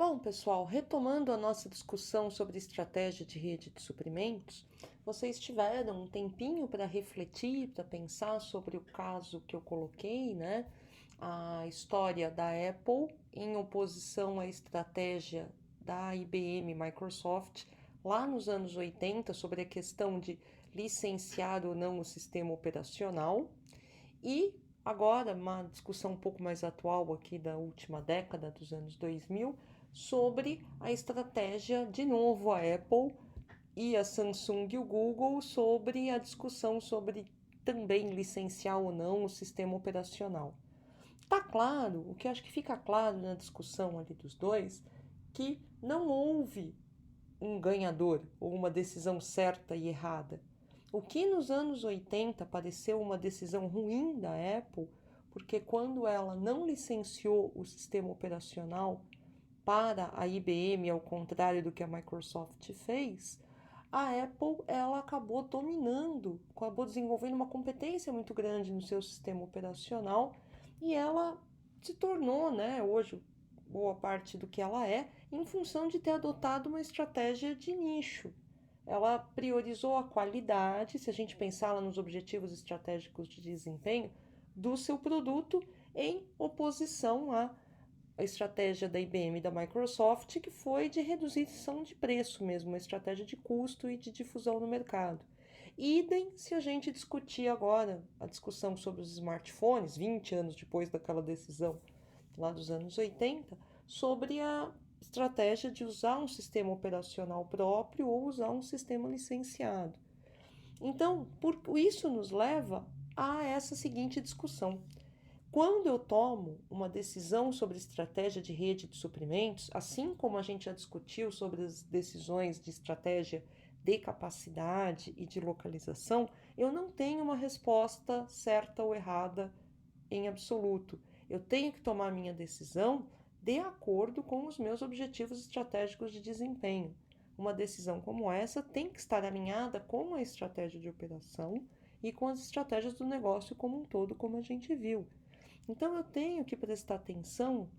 Bom, pessoal, retomando a nossa discussão sobre estratégia de rede de suprimentos, vocês tiveram um tempinho para refletir, para pensar sobre o caso que eu coloquei, né? A história da Apple em oposição à estratégia da IBM Microsoft lá nos anos 80 sobre a questão de licenciar ou não o sistema operacional. E agora, uma discussão um pouco mais atual aqui da última década, dos anos 2000, sobre a estratégia, de novo, a Apple e a Samsung e o Google sobre a discussão sobre também licenciar ou não o sistema operacional. Tá claro, o que acho que fica claro na discussão ali dos dois, que não houve um ganhador ou uma decisão certa e errada. O que nos anos 80 pareceu uma decisão ruim da Apple, porque quando ela não licenciou o sistema operacional para a IBM, ao contrário do que a Microsoft fez, a Apple ela acabou dominando, acabou desenvolvendo uma competência muito grande no seu sistema operacional e ela se tornou, né, hoje boa parte do que ela é, em função de ter adotado uma estratégia de nicho. Ela priorizou a qualidade, se a gente pensar lá nos objetivos estratégicos de desempenho, do seu produto em oposição à estratégia da IBM e da Microsoft, que foi de redução de preço mesmo, uma estratégia de custo e de difusão no mercado. Idem se a gente discutir agora a discussão sobre os smartphones, 20 anos depois daquela decisão lá dos anos 80, sobre a estratégia de usar um sistema operacional próprio ou usar um sistema licenciado. Então, isso nos leva a essa seguinte discussão. Quando eu tomo uma decisão sobre estratégia de rede de suprimentos, assim como a gente já discutiu sobre as decisões de estratégia de capacidade e de localização, eu não tenho uma resposta certa ou errada em absoluto. Eu tenho que tomar minha decisão de acordo com os meus objetivos estratégicos de desempenho. Uma decisão como essa tem que estar alinhada com a estratégia de operação e com as estratégias do negócio como um todo, como a gente viu. Então eu tenho que prestar atenção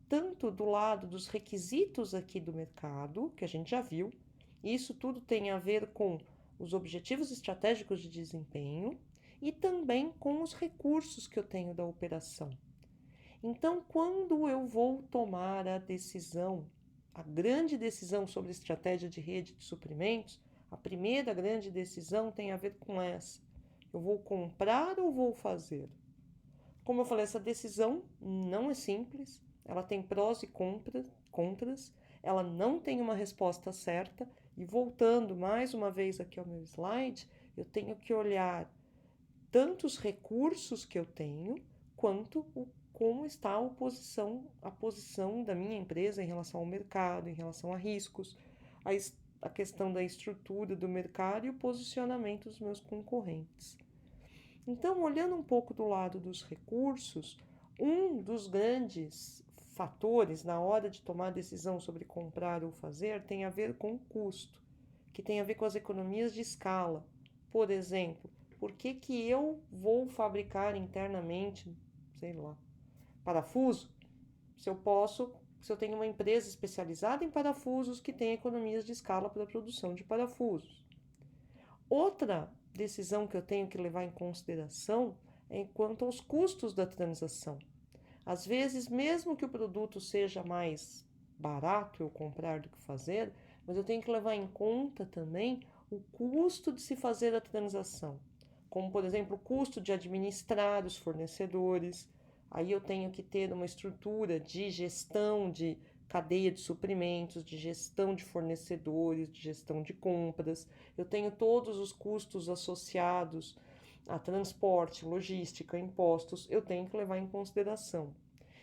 tanto do lado dos requisitos aqui do mercado, que a gente já viu, isso tudo tem a ver com os objetivos estratégicos de desempenho e também com os recursos que eu tenho da operação. Então, quando eu vou tomar a decisão, a grande decisão sobre estratégia de rede de suprimentos, a primeira grande decisão tem a ver com essa: eu vou comprar ou vou fazer? Como eu falei, essa decisão não é simples, ela tem prós e contras, ela não tem uma resposta certa. E voltando mais uma vez aqui ao meu slide, eu tenho que olhar tanto os recursos que eu tenho, quanto como está a posição da minha empresa em relação ao mercado, em relação a riscos, a questão da estrutura do mercado e o posicionamento dos meus concorrentes. Então, olhando um pouco do lado dos recursos, um dos grandes fatores na hora de tomar decisão sobre comprar ou fazer tem a ver com o custo, que tem a ver com as economias de escala. Por exemplo, por que que eu vou fabricar internamente, sei lá, parafuso, se eu tenho uma empresa especializada em parafusos que tem economias de escala para a produção de parafusos? Outra decisão que eu tenho que levar em consideração é quanto aos custos da transação. Às vezes, mesmo que o produto seja mais barato eu comprar do que fazer, mas eu tenho que levar em conta também o custo de se fazer a transação, como por exemplo o custo de administrar os fornecedores. Aí eu tenho que ter uma estrutura de gestão de cadeia de suprimentos, de gestão de fornecedores, de gestão de compras. Eu tenho todos os custos associados a transporte, logística, impostos, eu tenho que levar em consideração.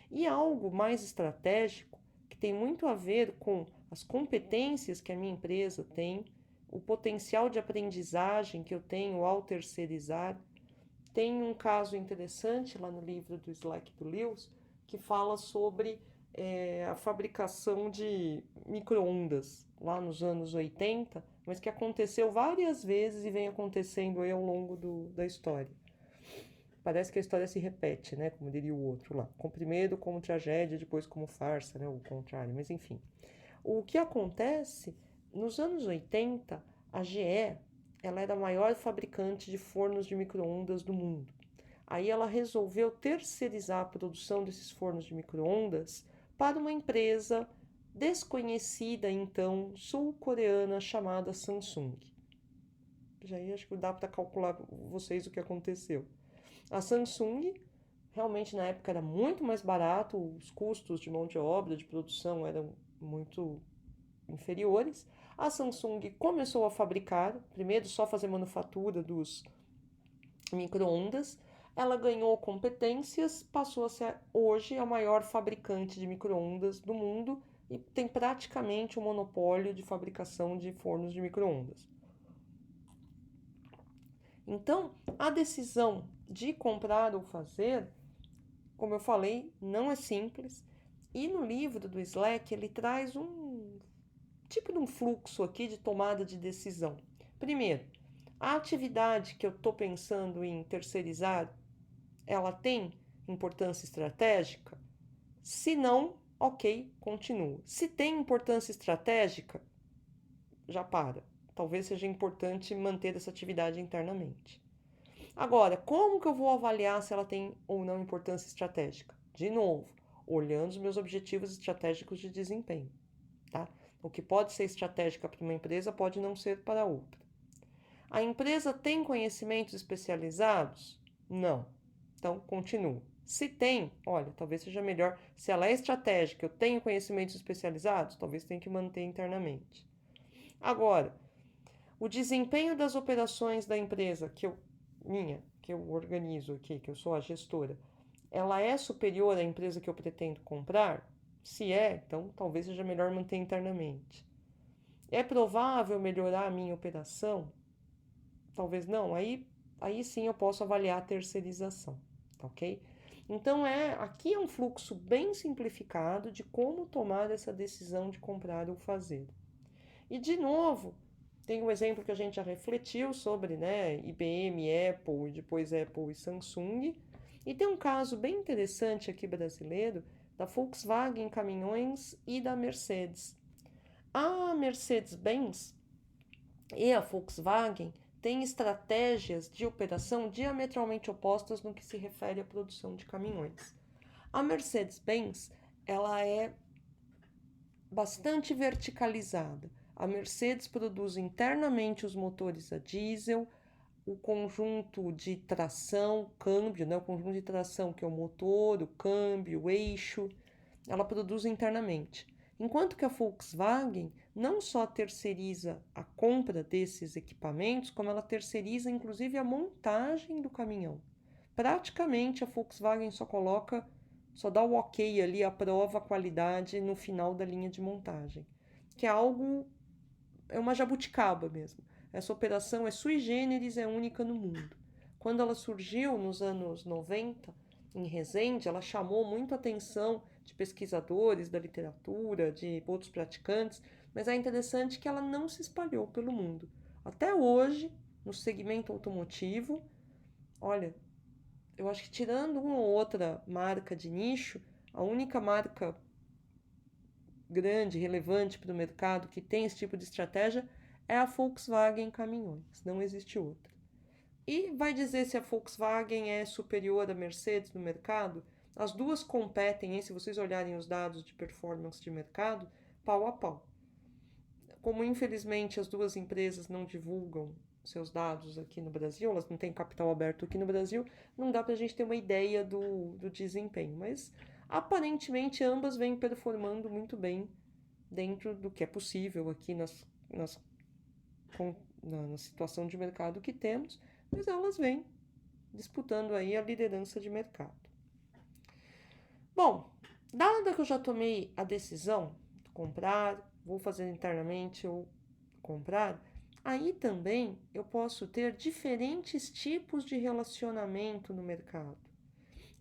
E algo mais estratégico, que tem muito a ver com as competências que a minha empresa tem, o potencial de aprendizagem que eu tenho ao terceirizar. Tem um caso interessante lá no livro do Slack do Lewis, que fala sobre a fabricação de micro-ondas lá nos anos 80, mas que aconteceu várias vezes e vem acontecendo aí ao longo da história. parece que a história se repete, né? Como diria o outro lá. Primeiro como tragédia, depois como farsa, né? O contrário, mas enfim. O que acontece, nos anos 80, a GE, ela era a maior fabricante de fornos de micro-ondas do mundo. Aí ela resolveu terceirizar a produção desses fornos de micro-ondas para uma empresa desconhecida então, sul-coreana, chamada Samsung. Já aí acho que dá para calcular vocês o que aconteceu. A Samsung realmente na época era muito mais barato, os custos de mão de obra, de produção eram muito inferiores. A Samsung começou a fabricar, primeiro só fazer manufatura dos micro-ondas. Ela ganhou competências, passou a ser hoje a maior fabricante de micro-ondas do mundo e tem praticamente um monopólio de fabricação de fornos de micro-ondas. Então, a decisão de comprar ou fazer, como eu falei, não é simples. E no livro do Slack ele traz um tipo de um fluxo aqui de tomada de decisão. Primeiro, a atividade que eu estou pensando em terceirizar, ela tem importância estratégica? Se não, ok, continua. Se tem importância estratégica, já para. Talvez seja importante manter essa atividade internamente. Agora, como que eu vou avaliar se ela tem ou não importância estratégica? De novo, olhando os meus objetivos estratégicos de desempenho, tá? O que pode ser estratégica para uma empresa pode não ser para outra. A empresa tem conhecimentos especializados? Não. Então, continua. Se tem, olha, talvez seja melhor. Se ela é estratégica, eu tenho conhecimentos especializados, talvez tenha que manter internamente. Agora, o desempenho das operações da empresa que eu organizo aqui, que eu sou a gestora, ela é superior à empresa que eu pretendo comprar? Se é, então talvez seja melhor manter internamente. É provável melhorar a minha operação? Talvez não. Aí sim eu posso avaliar a terceirização, tá ok? Então aqui é um fluxo bem simplificado de como tomar essa decisão de comprar ou fazer. E de novo, tem um exemplo que a gente já refletiu sobre, né, IBM, Apple, e depois Apple e Samsung. E tem um caso bem interessante aqui brasileiro da Volkswagen Caminhões e da Mercedes. A Mercedes-Benz e a Volkswagen têm estratégias de operação diametralmente opostas no que se refere à produção de caminhões. A Mercedes-Benz, ela é bastante verticalizada. A Mercedes produz internamente os motores a diesel, o conjunto de tração, câmbio, né? O conjunto de tração que é o motor, o câmbio, o eixo, ela produz internamente. Enquanto que a Volkswagen não só terceiriza a compra desses equipamentos, como ela terceiriza inclusive a montagem do caminhão. Praticamente a Volkswagen só dá o ok ali, aprova a qualidade no final da linha de montagem, que é uma jabuticaba mesmo. Essa operação é sui generis, é única no mundo. Quando ela surgiu nos anos 90, em Resende, ela chamou muito a atenção de pesquisadores da literatura, de outros praticantes, mas é interessante que ela não se espalhou pelo mundo. Até hoje, no segmento automotivo, olha, eu acho que tirando uma ou outra marca de nicho, a única marca grande, relevante para o mercado que tem esse tipo de estratégia é a Volkswagen Caminhões, não existe outra. E vai dizer se a Volkswagen é superior à Mercedes no mercado? As duas competem, se vocês olharem os dados de performance de mercado, pau a pau. Como infelizmente as duas empresas não divulgam seus dados aqui no Brasil, elas não têm capital aberto aqui no Brasil, não dá para a gente ter uma ideia do desempenho, mas aparentemente ambas vêm performando muito bem dentro do que é possível aqui na situação de mercado que temos, mas elas vêm disputando aí a liderança de mercado. Bom, dada que eu já tomei a decisão de comprar, vou fazer internamente ou comprar, aí também eu posso ter diferentes tipos de relacionamento no mercado.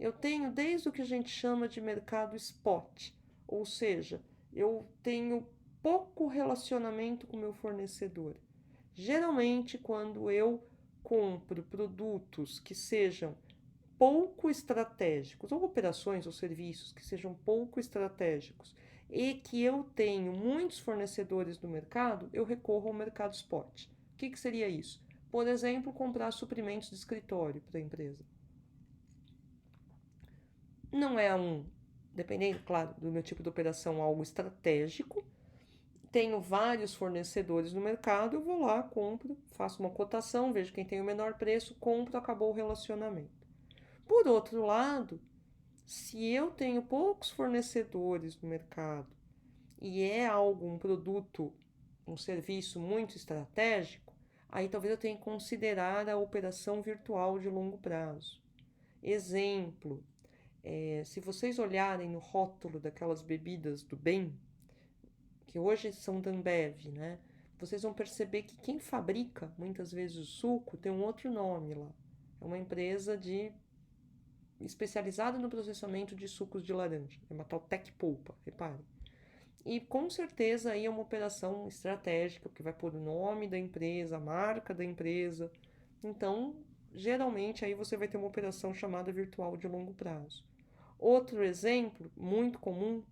Eu tenho desde o que a gente chama de mercado spot, ou seja, eu tenho pouco relacionamento com o meu fornecedor. Geralmente, quando eu compro produtos que sejam pouco estratégicos, ou operações ou serviços que sejam pouco estratégicos, e que eu tenho muitos fornecedores no mercado, eu recorro ao mercado spot. O que seria isso? Por exemplo, comprar suprimentos de escritório para a empresa. Não é dependendo, claro, do meu tipo de operação, algo estratégico. Tenho vários fornecedores no mercado, eu vou lá, compro, faço uma cotação, vejo quem tem o menor preço, compro, acabou o relacionamento. Por outro lado, se eu tenho poucos fornecedores no mercado e é um produto, um serviço muito estratégico, aí talvez eu tenha que considerar a operação virtual de longo prazo. Exemplo, se vocês olharem no rótulo daquelas bebidas do bem, que hoje são da Ambev, né? Vocês vão perceber que quem fabrica, muitas vezes, o suco tem um outro nome lá. É uma empresa especializada no processamento de sucos de laranja. É uma tal Tec Polpa, repare. E com certeza aí é uma operação estratégica, porque vai pôr o nome da empresa, a marca da empresa. Então, geralmente aí você vai ter uma operação chamada virtual de longo prazo. Outro exemplo muito comum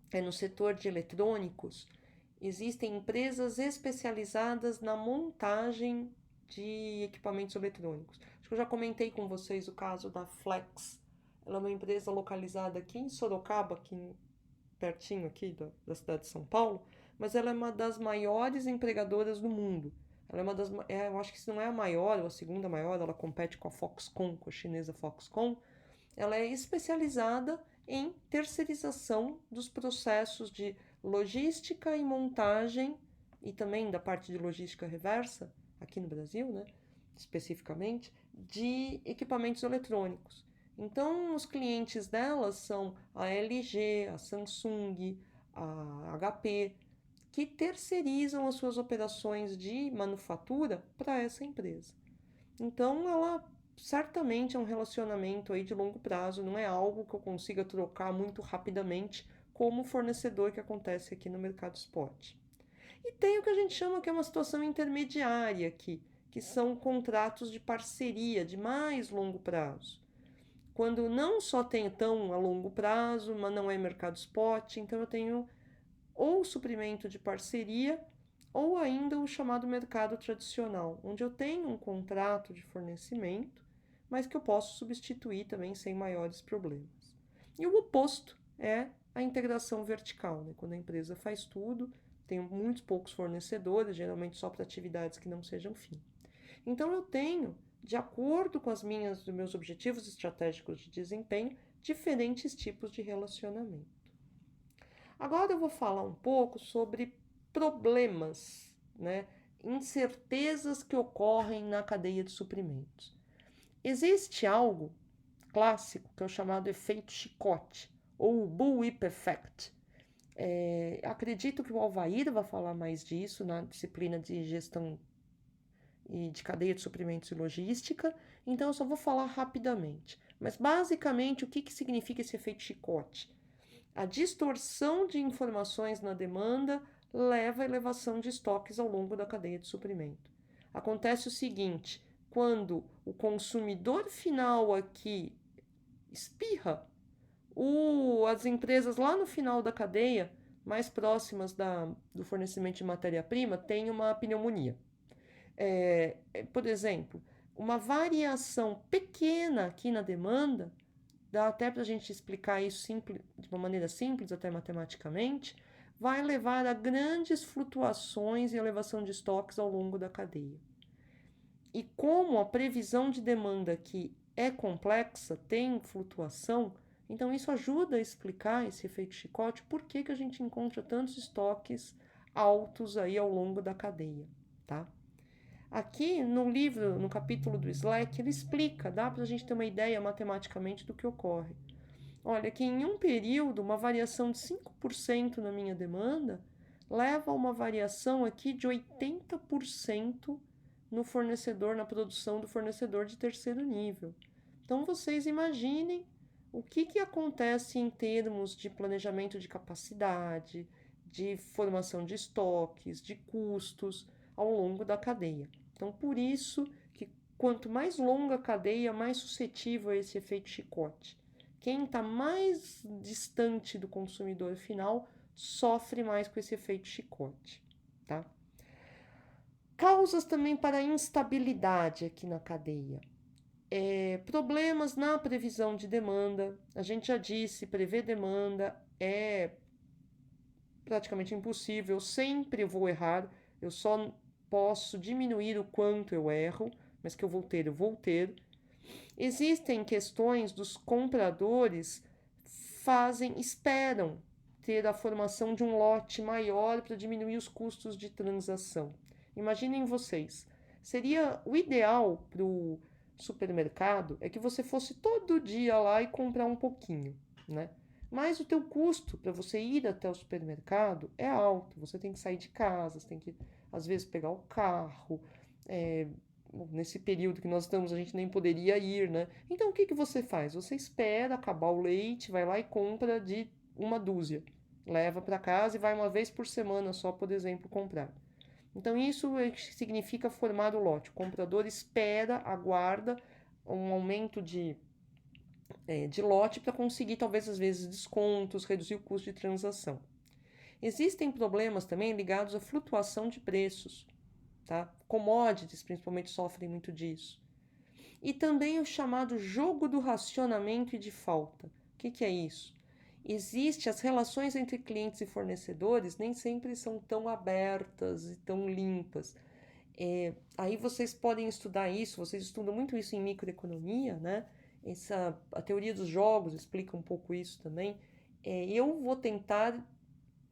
é no setor de eletrônicos. Existem empresas especializadas na montagem de equipamentos eletrônicos. Acho que eu já comentei com vocês o caso da Flex. Ela é uma empresa localizada aqui em Sorocaba, pertinho aqui da cidade de São Paulo, mas ela é uma das maiores empregadoras do mundo. Ela é uma das, eu acho que se não é a maior ou a segunda maior, ela compete com a Foxconn, com a chinesa Foxconn. Ela é especializada em terceirização dos processos de logística e montagem e também da parte de logística reversa, aqui no Brasil, né, especificamente, de equipamentos eletrônicos. Então, os clientes delas são a LG, a Samsung, a HP, que terceirizam as suas operações de manufatura para essa empresa. Então, ela certamente é um relacionamento aí de longo prazo, não é algo que eu consiga trocar muito rapidamente, como o fornecedor que acontece aqui no mercado spot. E tem o que a gente chama que é uma situação intermediária aqui, que são contratos de parceria de mais longo prazo. Quando não só tenho tão a longo prazo, mas não é mercado spot, então eu tenho ou suprimento de parceria ou ainda o chamado mercado tradicional, onde eu tenho um contrato de fornecimento, mas que eu posso substituir também sem maiores problemas. E o oposto é a integração vertical, né? Quando a empresa faz tudo, tem muitos poucos fornecedores, geralmente só para atividades que não sejam fim. Então eu tenho, de acordo com os meus objetivos estratégicos de desempenho, diferentes tipos de relacionamento. Agora eu vou falar um pouco sobre problemas, né? Incertezas que ocorrem na cadeia de suprimentos. Existe algo clássico que é o chamado efeito chicote, ou bullwhip effect. Acredito que o Alvair vai falar mais disso na disciplina de gestão e de cadeia de suprimentos e logística, então eu só vou falar rapidamente. Mas basicamente o que significa esse efeito chicote? A distorção de informações na demanda leva à elevação de estoques ao longo da cadeia de suprimento. Acontece o seguinte: quando o consumidor final aqui espirra, as empresas lá no final da cadeia, mais próximas do fornecimento de matéria-prima, têm uma pneumonia. Por exemplo, uma variação pequena aqui na demanda, dá até para a gente explicar isso de uma maneira simples, até matematicamente, vai levar a grandes flutuações e elevação de estoques ao longo da cadeia. E como a previsão de demanda aqui é complexa, tem flutuação, então isso ajuda a explicar esse efeito chicote, por que a gente encontra tantos estoques altos aí ao longo da cadeia, tá? Aqui no livro, no capítulo do Slack, ele explica, dá para a gente ter uma ideia matematicamente do que ocorre. Olha, que em um período, uma variação de 5% na minha demanda leva a uma variação aqui de 80% no fornecedor, na produção do fornecedor de terceiro nível. Então, vocês imaginem o que acontece em termos de planejamento de capacidade, de formação de estoques, de custos ao longo da cadeia. Então, por isso que quanto mais longa a cadeia, mais suscetível a esse efeito chicote. Quem está mais distante do consumidor final sofre mais com esse efeito chicote, tá? Causas também para instabilidade aqui na cadeia. Problemas na previsão de demanda. A gente já disse, prever demanda é praticamente impossível. Eu sempre vou errar. Eu só posso diminuir o quanto eu erro, mas que eu vou ter. Existem questões dos compradores esperam ter a formação de um lote maior para diminuir os custos de transação. Imaginem vocês, seria o ideal para o supermercado é que você fosse todo dia lá e comprar um pouquinho, né? Mas o teu custo para você ir até o supermercado é alto. Você tem que sair de casa, você tem que às vezes pegar o carro. Nesse período que nós estamos, a gente nem poderia ir, né? Então o que você faz? Você espera acabar o leite, vai lá e compra de uma dúzia. Leva para casa e vai uma vez por semana só, por exemplo, comprar. Então isso significa formar o lote. O comprador espera, aguarda um aumento de lote para conseguir, talvez, às vezes, descontos, reduzir o custo de transação. Existem problemas também ligados à flutuação de preços. Tá? Commodities, principalmente, sofrem muito disso. E também o chamado jogo do racionamento e de falta. O que é isso? As relações entre clientes e fornecedores nem sempre são tão abertas e tão limpas. Aí vocês podem estudar isso, vocês estudam muito isso em microeconomia, né? A teoria dos jogos explica um pouco isso também. Eu vou tentar,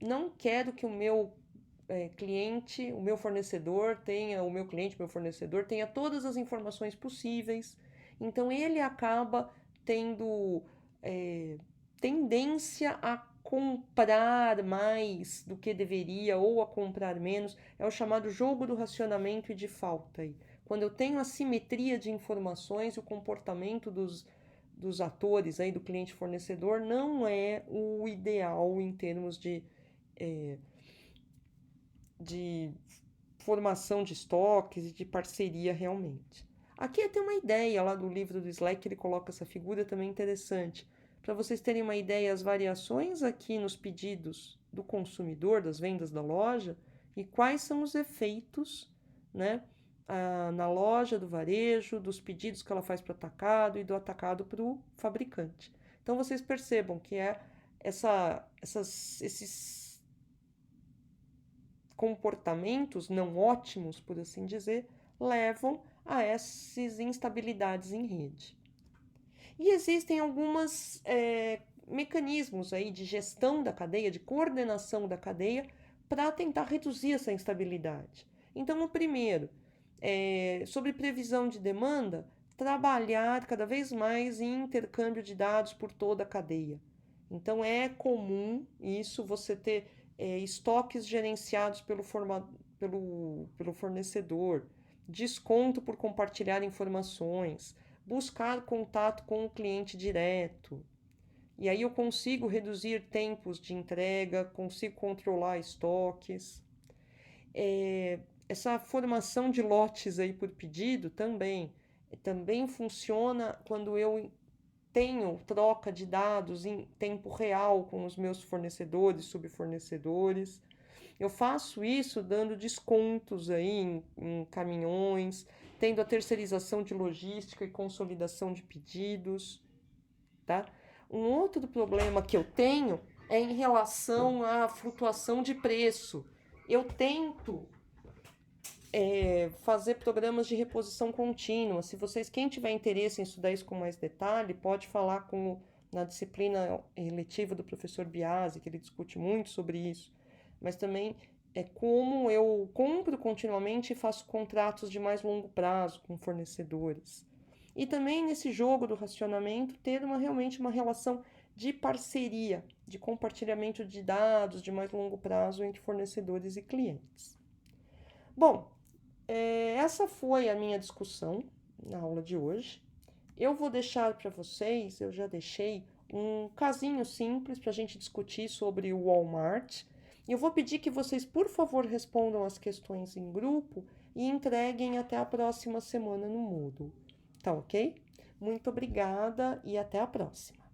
não quero que o meu cliente, o meu fornecedor tenha todas as informações possíveis. Então ele acaba tendo tendência a comprar mais do que deveria ou a comprar menos. É o chamado jogo do racionamento e de falta. Quando eu tenho assimetria de informações, o comportamento dos atores, aí, do cliente fornecedor, não é o ideal em termos de formação de estoques e de parceria realmente. Aqui tem uma ideia lá do livro do Slack, ele coloca essa figura também interessante. Para vocês terem uma ideia, as variações aqui nos pedidos do consumidor, das vendas da loja, e quais são os efeitos, né, na loja do varejo, dos pedidos que ela faz para o atacado e do atacado para o fabricante. Então vocês percebam que esses comportamentos não ótimos, por assim dizer, levam a essas instabilidades em rede. E existem alguns mecanismos aí de gestão da cadeia, de coordenação da cadeia, para tentar reduzir essa instabilidade. Então, o primeiro, sobre previsão de demanda, trabalhar cada vez mais em intercâmbio de dados por toda a cadeia. Então, é comum isso, você ter estoques gerenciados pelo fornecedor, desconto por compartilhar informações, buscar contato com o cliente direto. E aí eu consigo reduzir tempos de entrega, consigo controlar estoques. Essa formação de lotes aí por pedido também funciona quando eu tenho troca de dados em tempo real com os meus fornecedores, subfornecedores. Eu faço isso dando descontos aí em caminhões, tendo a terceirização de logística e consolidação de pedidos, tá? Um outro problema que eu tenho é em relação à flutuação de preço. Eu tento fazer programas de reposição contínua. Quem tiver interesse em estudar isso com mais detalhe, pode falar na disciplina eletiva do professor Biasi, que ele discute muito sobre isso. Mas também é como eu compro continuamente e faço contratos de mais longo prazo com fornecedores. E também nesse jogo do racionamento, ter realmente uma relação de parceria, de compartilhamento de dados de mais longo prazo entre fornecedores e clientes. Bom, essa foi a minha discussão na aula de hoje. Eu vou deixar para vocês, eu já deixei um casinho simples para a gente discutir sobre o Walmart. E eu vou pedir que vocês, por favor, respondam as questões em grupo e entreguem até a próxima semana no Moodle. Tá ok? Muito obrigada e até a próxima!